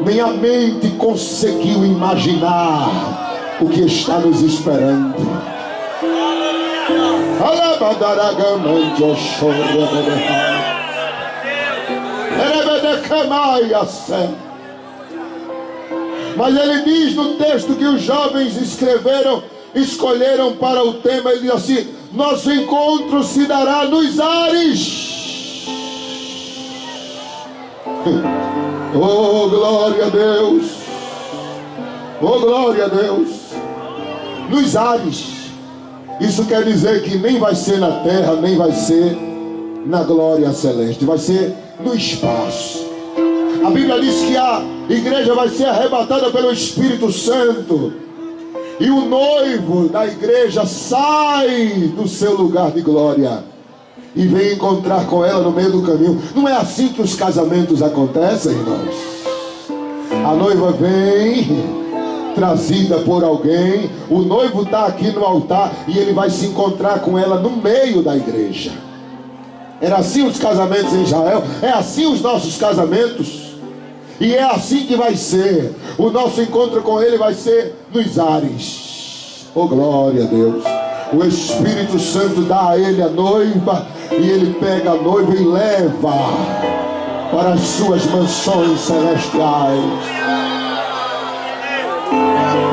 nem a mente conseguiu imaginar o que está nos esperando. Mas ele diz no texto que os jovens escolheram para o tema. Ele diz assim: nosso encontro se dará nos ares. Oh glória a Deus. Oh glória a Deus. Nos ares. Isso quer dizer que nem vai ser na terra, nem vai ser na glória celeste. Vai ser no espaço. A Bíblia diz que a igreja vai ser arrebatada pelo Espírito Santo. E o noivo da igreja sai do seu lugar de glória e vem encontrar com ela no meio do caminho. Não é assim que os casamentos acontecem, irmãos? A noiva vem trazida por alguém, o noivo está aqui no altar e ele vai se encontrar com ela no meio da igreja. Era assim os casamentos em Israel, é assim os nossos casamentos, e é assim que vai ser. O nosso encontro com ele vai ser nos ares. Oh glória a Deus. O Espírito Santo dá a ele a noiva, e ele pega a noiva e leva para as suas mansões celestiais.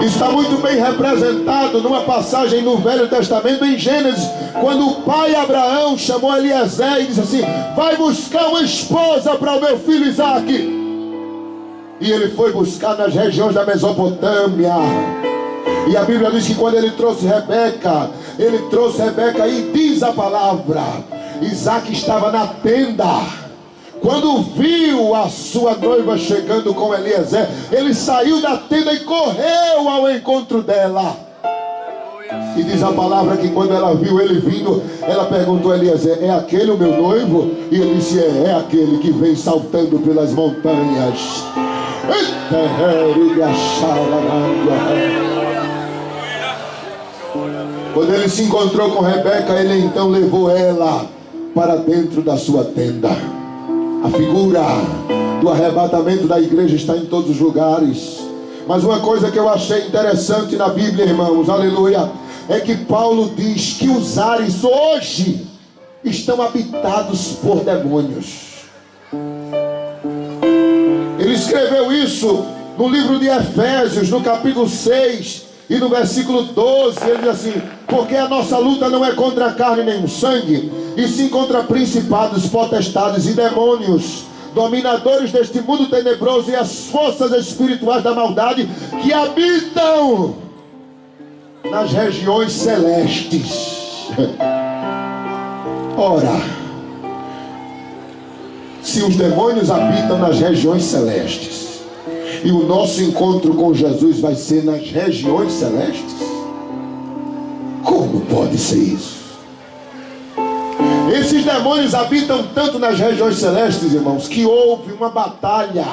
Está muito bem representado numa passagem no Velho Testamento, em Gênesis, quando o pai Abraão chamou Eliezer e disse assim: vai buscar uma esposa para o meu filho Isaque. E ele foi buscar nas regiões da Mesopotâmia. E a Bíblia diz que quando ele trouxe Rebeca e diz a palavra, Isaque estava na tenda. Quando viu a sua noiva chegando com Eliezer, ele saiu da tenda e correu ao encontro dela. E diz a palavra que quando ela viu ele vindo, ela perguntou a Eliezer: é aquele o meu noivo? E ele disse: é aquele que vem saltando pelas montanhas. Quando ele se encontrou com Rebeca, ele então levou ela para dentro da sua tenda. A figura do arrebatamento da igreja está em todos os lugares. Mas uma coisa que eu achei interessante na Bíblia, irmãos, aleluia, é que Paulo diz que os ares hoje estão habitados por demônios. Ele escreveu isso no livro de Efésios, no capítulo 6 e no versículo 12. Ele diz assim: porque a nossa luta não é contra a carne nem o sangue, e sim contra principados, potestades e demônios, dominadores deste mundo tenebroso e as forças espirituais da maldade que habitam nas regiões celestes. Ora, se os demônios habitam nas regiões celestes e o nosso encontro com Jesus vai ser nas regiões celestes, como pode ser isso? Esses demônios habitam tanto nas regiões celestes, irmãos, que houve uma batalha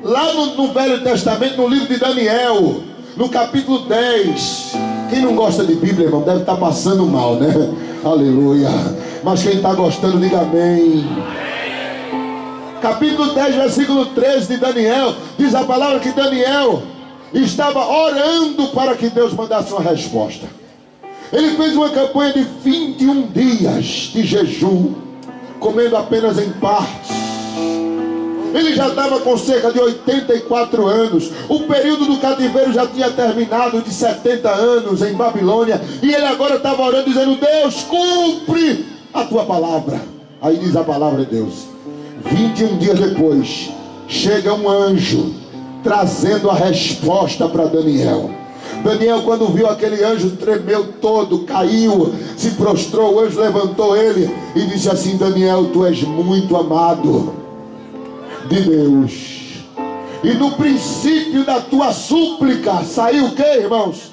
lá no Velho Testamento, no livro de Daniel, no capítulo 10. Quem não gosta de Bíblia, irmão, deve estar passando mal, né? Aleluia. Mas quem está gostando, diga amém. Capítulo 10, versículo 13 de Daniel, diz a palavra que Daniel estava orando para que Deus mandasse uma resposta. Ele fez uma campanha de 21 dias de jejum, comendo apenas em partes. Ele já estava com cerca de 84 anos. O período do cativeiro já tinha terminado, de 70 anos em Babilônia. E ele agora estava orando, dizendo: Deus, cumpre a tua palavra. Aí diz a palavra de Deus: 21 dias depois, chega um anjo trazendo a resposta para Daniel. Daniel, quando viu aquele anjo, tremeu todo, caiu, se prostrou. O anjo levantou ele e disse assim: Daniel, tu és muito amado de Deus, e no princípio da tua súplica saiu o que, irmãos?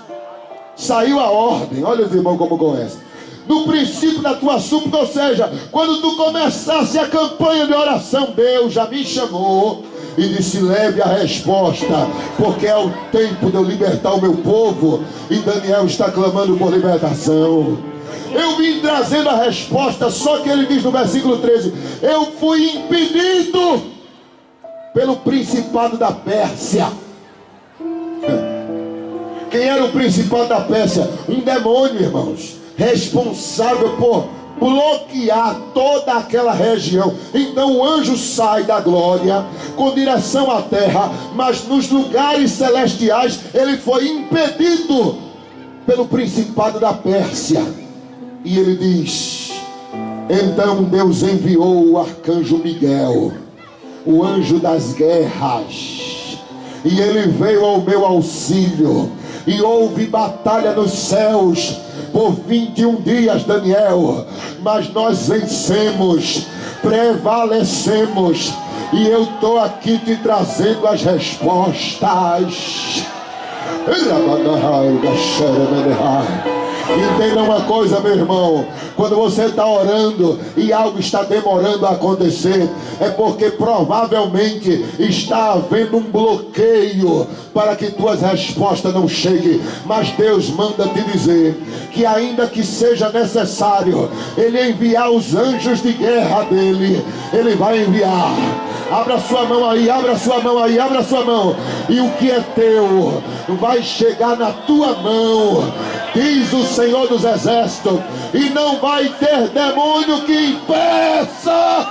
Saiu a ordem. Olha os irmãos como conhecem. No princípio da tua súplica, ou seja, quando tu começasse a campanha de oração, Deus já me chamou e disse: leve a resposta, porque é o tempo de eu libertar o meu povo. E Daniel está clamando por libertação. Eu vim trazendo a resposta, só que ele diz no versículo 13: eu fui impedido pelo principado da Pérsia. Quem era o principado da Pérsia? Um demônio, irmãos, responsável por bloquear toda aquela região. Então o anjo sai da glória com direção à terra, mas nos lugares celestiais ele foi impedido pelo principado da Pérsia. E ele diz: então Deus enviou o arcanjo Miguel, o anjo das guerras, e ele veio ao meu auxílio, e houve batalha nos céus por 21 dias, Daniel, mas nós vencemos, prevalecemos, e eu estou aqui te trazendo as respostas. Entenda uma coisa, meu irmão: quando você está orando e algo está demorando a acontecer, é porque provavelmente está havendo um bloqueio para que tuas respostas não cheguem. Mas Deus manda te dizer que ainda que seja necessário Ele enviar os anjos de guerra dele, Ele vai enviar. Abra sua mão aí, abra sua mão aí, abra sua mão. E o que é teu vai chegar na tua mão, diz o Senhor dos Exércitos, e não vai ter demônio que impeça.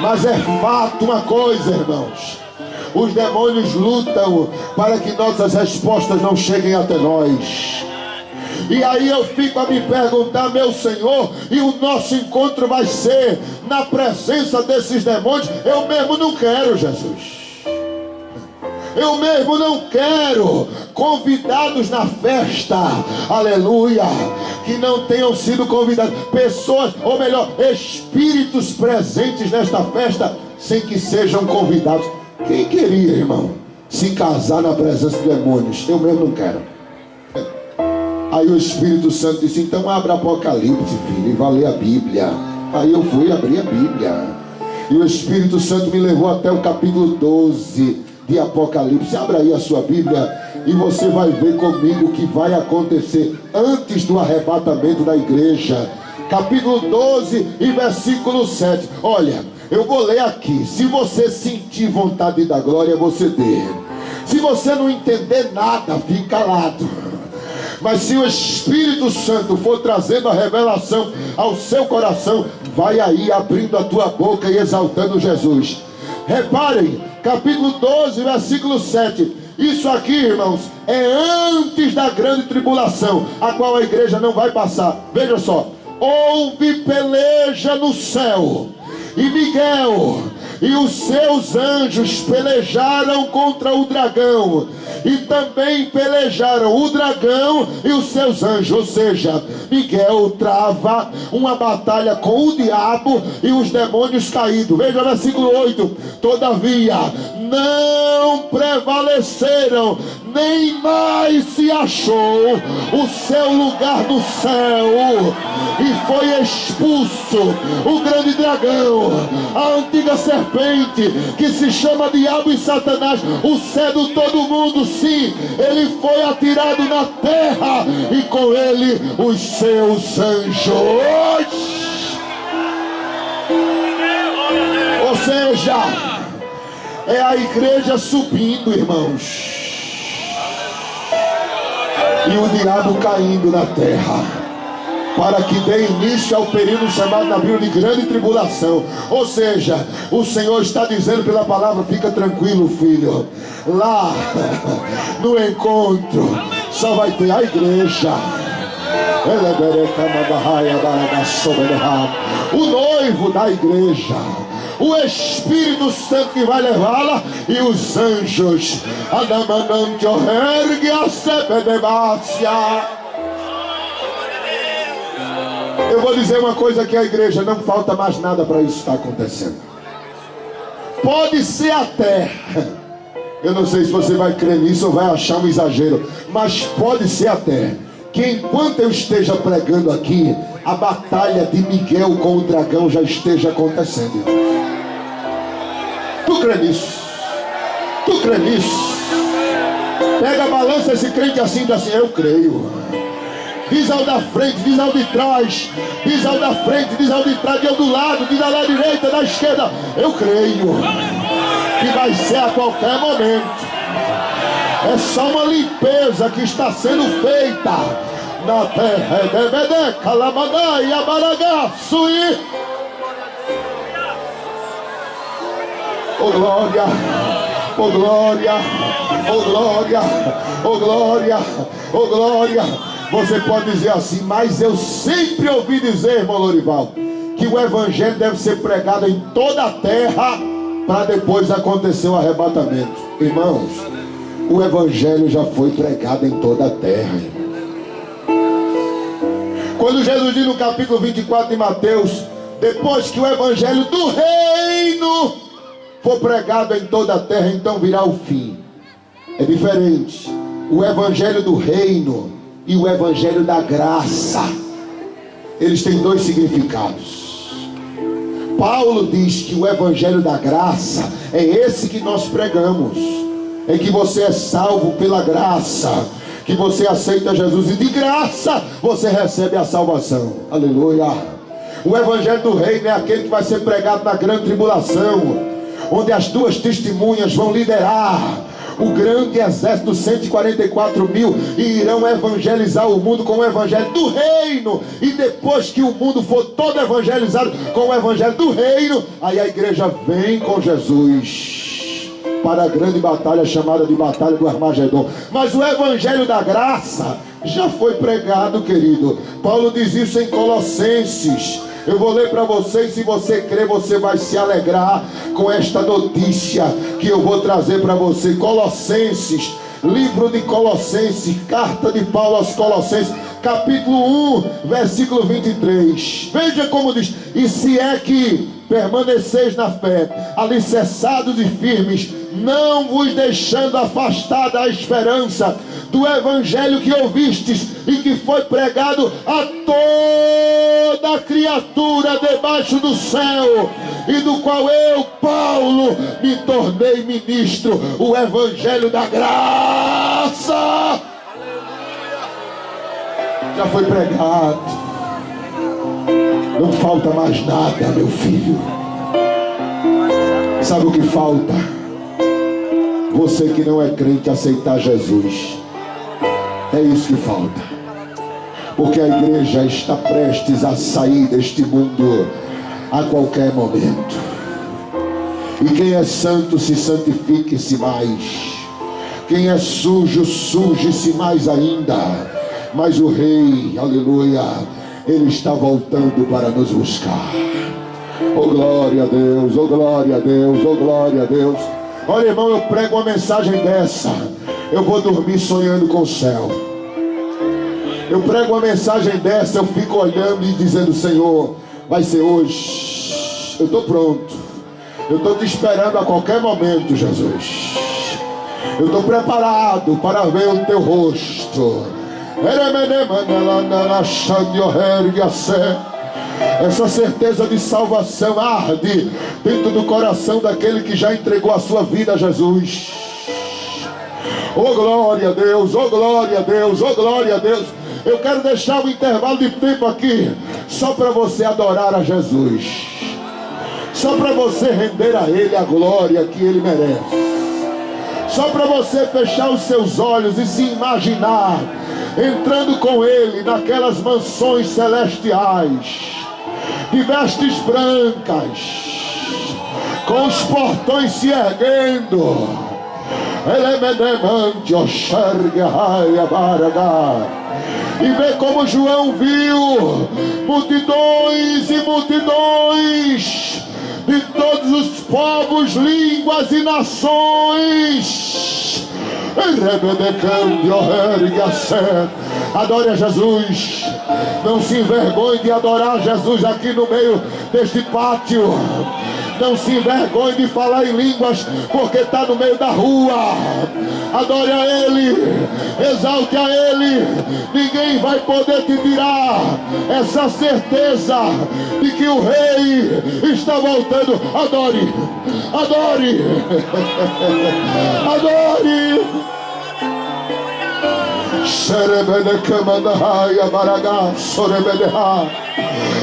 Mas é fato uma coisa, irmãos: os demônios lutam para que nossas respostas não cheguem até nós. E aí eu fico a me perguntar: meu Senhor, e o nosso encontro vai ser na presença desses demônios? Eu mesmo não quero, Jesus. Eu mesmo não quero convidados na festa, aleluia, que não tenham sido convidados, pessoas, ou melhor, espíritos presentes nesta festa sem que sejam convidados. Quem queria, irmão, se casar na presença de demônios? Eu mesmo não quero. Aí o Espírito Santo disse: então abra Apocalipse, filho, e vá ler a Bíblia. Aí eu fui abrir a Bíblia, e o Espírito Santo me levou até o capítulo 12 de Apocalipse. Abra aí a sua Bíblia e você vai ver comigo o que vai acontecer antes do arrebatamento da igreja. Capítulo 12 e versículo 7. Olha, eu vou ler aqui. Se você sentir vontade da glória, você dê. Se você não entender nada, fique calado. Mas se o Espírito Santo for trazendo a revelação ao seu coração, vai aí abrindo a tua boca e exaltando Jesus. Reparem, capítulo 12, versículo 7. Isso aqui, irmãos, é antes da grande tribulação, a qual a igreja não vai passar. Veja só, houve peleja no céu, e Miguel e os seus anjos pelejaram contra o dragão, e também pelejaram o dragão e os seus anjos. Ou seja, Miguel trava uma batalha com o diabo e os demônios caídos. Veja o versículo 8: todavia não prevaleceram, nem mais se achou o seu lugar no céu, e foi expulso o grande dragão, a antiga serpente, que se chama Diabo e Satanás, o cedo todo mundo. Sim, ele foi atirado na terra, e com ele os seus anjos. Ou seja, é a igreja subindo, irmãos, e o diabo caindo na terra, para que dê início ao período chamado na Bíblia de grande tribulação. Ou seja, o Senhor está dizendo pela palavra: fica tranquilo, filho, lá no encontro só vai ter a igreja, o noivo da igreja, o Espírito Santo que vai levá-la, e os anjos. Eu vou dizer uma coisa aqui à igreja: não falta mais nada para isso estar acontecendo. Pode ser até, eu não sei se você vai crer nisso ou vai achar um exagero, mas pode ser até que enquanto eu esteja pregando aqui, a batalha de Miguel com o dragão já esteja acontecendo. Tu crê nisso? Tu crê nisso? Pega a balança esse crente assim, diz assim: eu creio. Diz ao da frente, diz ao de trás, diz ao da frente, diz ao de trás, diz ao do lado, diz ao da direita, da esquerda: eu creio que vai ser a qualquer momento. É só uma limpeza que está sendo feita na terra. Oh glória, oh glória, oh glória, oh glória, oh glória. Você pode dizer assim: mas eu sempre ouvi dizer, irmão Lorival, que o evangelho deve ser pregado em toda a terra para depois acontecer o arrebatamento. Irmãos, o evangelho já foi pregado em toda a terra, irmão. Quando Jesus diz no capítulo 24 de Mateus: depois que o evangelho do reino for pregado em toda a terra, então virá o fim. É diferente. O evangelho do reino e o evangelho da graça, eles têm dois significados. Paulo diz que o evangelho da graça é esse que nós pregamos, em que você é salvo pela graça, que você aceita Jesus e de graça você recebe a salvação. Aleluia. O evangelho do reino é aquele que vai ser pregado na grande tribulação, onde as duas testemunhas vão liderar o grande exército, 144 mil, e irão evangelizar o mundo com o evangelho do reino. E depois que o mundo for todo evangelizado com o evangelho do reino, aí a igreja vem com Jesus para a grande batalha chamada de batalha do Armagedon. Mas o evangelho da graça já foi pregado, querido. Paulo diz isso em Colossenses. Eu vou ler para vocês, se você crer, você vai se alegrar com esta notícia que eu vou trazer para você. Colossenses, livro de Colossenses, carta de Paulo aos Colossenses, capítulo 1, versículo 23. Veja como diz: e se é que permaneceis na fé, alicerçados e firmes, não vos deixando afastar da esperança do evangelho que ouvistes e que foi pregado a toda criatura debaixo do céu, e do qual eu, Paulo, me tornei ministro, o evangelho da graça. Já foi pregado, não falta mais nada, meu filho. Sabe o que falta? Você que não é crente aceitar Jesus. É isso que falta, porque a igreja está prestes a sair deste mundo a qualquer momento. E quem é santo, se santifique-se mais. Quem é sujo, suje-se mais ainda. Mas o rei, aleluia, Ele está voltando para nos buscar. Oh glória a Deus, oh glória a Deus, oh glória a Deus. Olha, irmão, eu prego uma mensagem dessa, eu vou dormir sonhando com o céu. Eu prego uma mensagem dessa, eu fico olhando e dizendo: Senhor, vai ser hoje. Eu estou pronto. Eu estou te esperando a qualquer momento, Jesus. Eu estou preparado para ver o teu rosto. Essa certeza de salvação arde dentro do coração daquele que já entregou a sua vida a Jesus. Oh glória a Deus, oh glória a Deus, oh glória a Deus. Eu quero deixar um intervalo de tempo aqui só para você adorar a Jesus, só para você render a Ele a glória que Ele merece, só para você fechar os seus olhos e se imaginar entrando com Ele naquelas mansões celestiais, de vestes brancas, com os portões se erguendo. E vê como João viu multidões e multidões de todos os povos, línguas e nações. Adore a Jesus. Não se envergonhe de adorar Jesus aqui no meio deste pátio. Não se envergonhe de falar em línguas, porque está no meio da rua. Adore a Ele, exalte a Ele. Ninguém vai poder te tirar essa certeza de que o Rei está voltando. Adore, adore, adore. Serebedecamandahaya baraga sorebedeha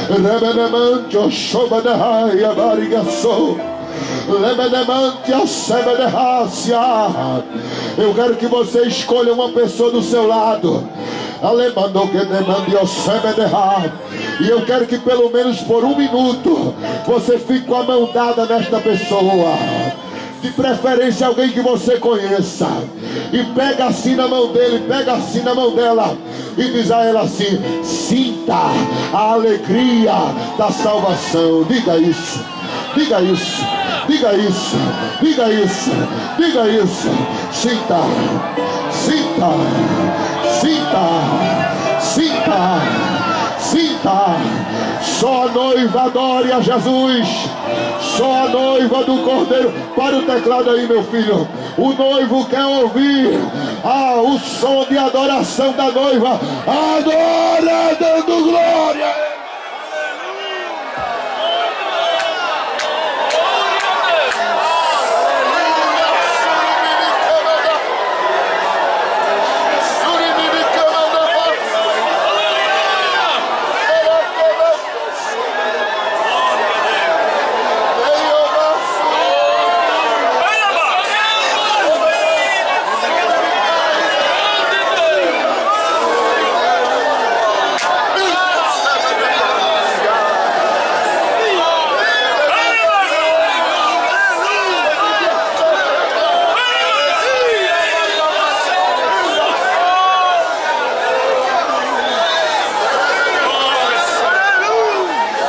rebedemancho shobadahaya barigaso lebedemantia sebedehasia. Eu quero que você escolha uma pessoa do seu lado. E eu quero que pelo menos por um minuto você fique com a mão dada nesta pessoa, de preferência alguém que você conheça, e pega assim na mão dele, pega assim na mão dela e diz a ela assim: sinta a alegria da salvação. Diga isso, diga isso, diga isso, diga isso, diga isso. Sinta, sinta, sinta, sinta, sinta. Só a noiva adore a Jesus. Só a noiva do Cordeiro. Para o teclado aí, meu filho. O noivo quer ouvir o som de adoração da noiva. Adora dando glória.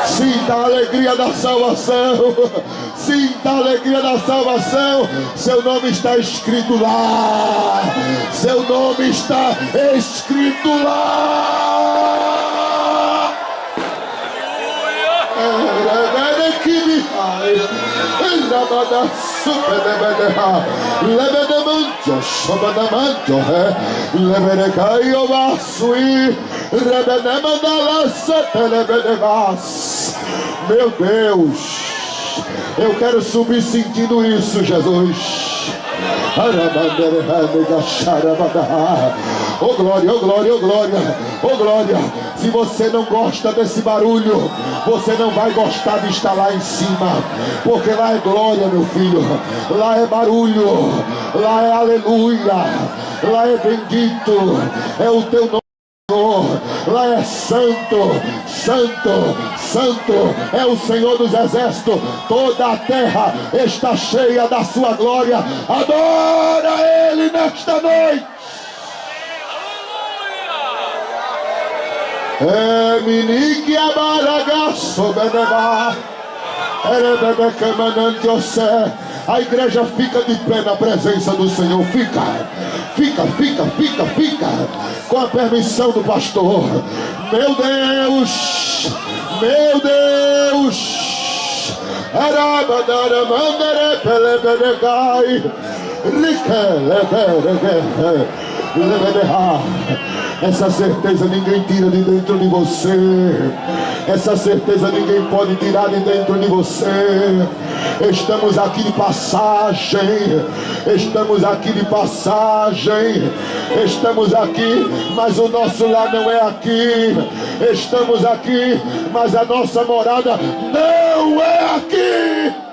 Sinta a alegria da salvação. Sinta a alegria da salvação. Seu nome está escrito lá. Seu nome está escrito lá. Meu Deus, eu quero subir sentindo isso, Jesus. Oh glória, oh glória, oh glória, oh glória. Se você não gosta desse barulho, você não vai gostar de estar lá em cima, porque lá é glória, meu filho. Lá é barulho, lá é aleluia, lá é bendito, é o teu nome. Lá é santo, santo, santo é o Senhor dos exércitos. Toda a terra está cheia da sua glória. Adora Ele nesta noite. É minique abaragaço beneba. A igreja fica de pé na presença do Senhor. Fica, com a permissão do pastor. Meu Deus, meu Deus. Essa certeza ninguém tira de dentro de você. Essa certeza ninguém pode tirar de dentro de você. Estamos aqui de passagem. Estamos aqui de passagem. Estamos aqui, mas o nosso lar não é aqui. Estamos aqui, mas a nossa morada não é aqui.